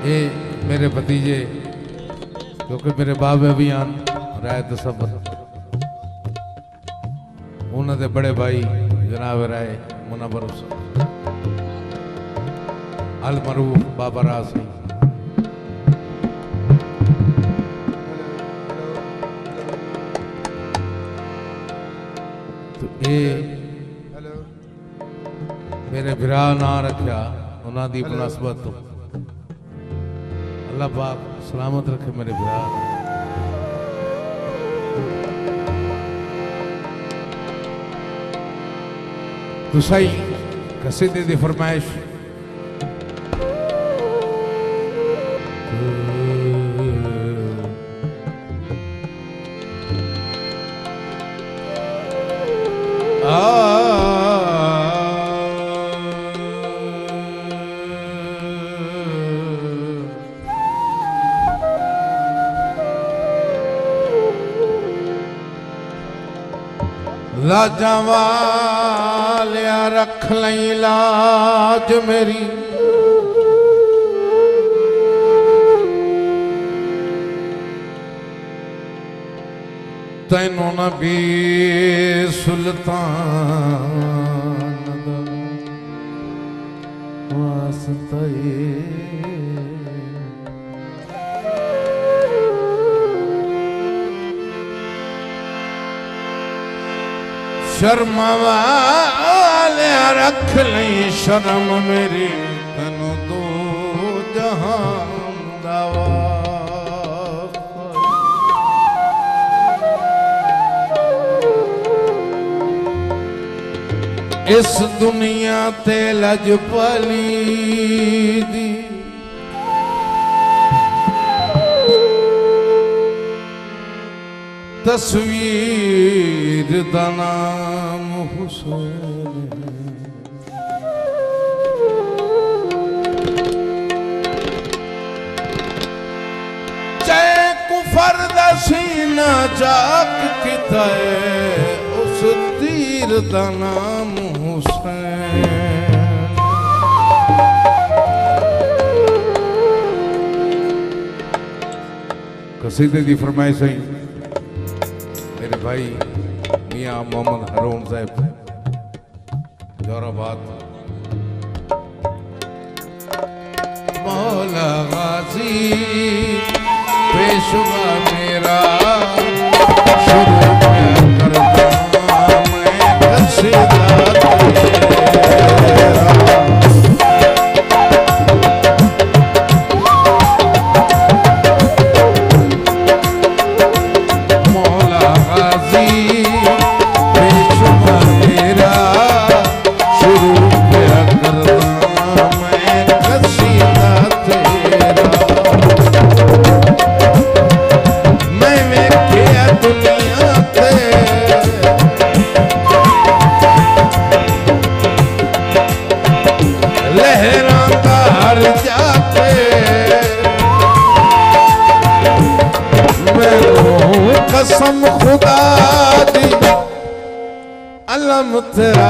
ये मेरे भतीजे क्योंकि मेरे बाबे भी आन राय तसब्बर उन्होंने बड़े भाई जनाब राय मुनव्वर अल मरूफ बाबा राज सिंह तो ये मेरे भरा ना रखा उन्होंने मुनासबत तो अल्लाह पाक सलामत रखे मेरे भरा तो सही कसीदे दी फरमाइश लाजा वालिया रख लई लाज मेरी तैनू नबी सुल्तान वास्ता शर्म वाले रख लई शर्म मेरी तनु दो जहां दवा इस दुनिया ते लजपली दी तस्वीर दा नाम हुसैन चाहे कुफर दा सीना जाक किता है उस तीर दा नाम हुसैन कसीदे दी फरमाइश है मेरे भाई मियाँ मोहम्मद हारून साहब जोराबाद मौला गाजी पेशवा मेरा शुरू करता मैं कसीदा कसम खुदा दी अलम तेरा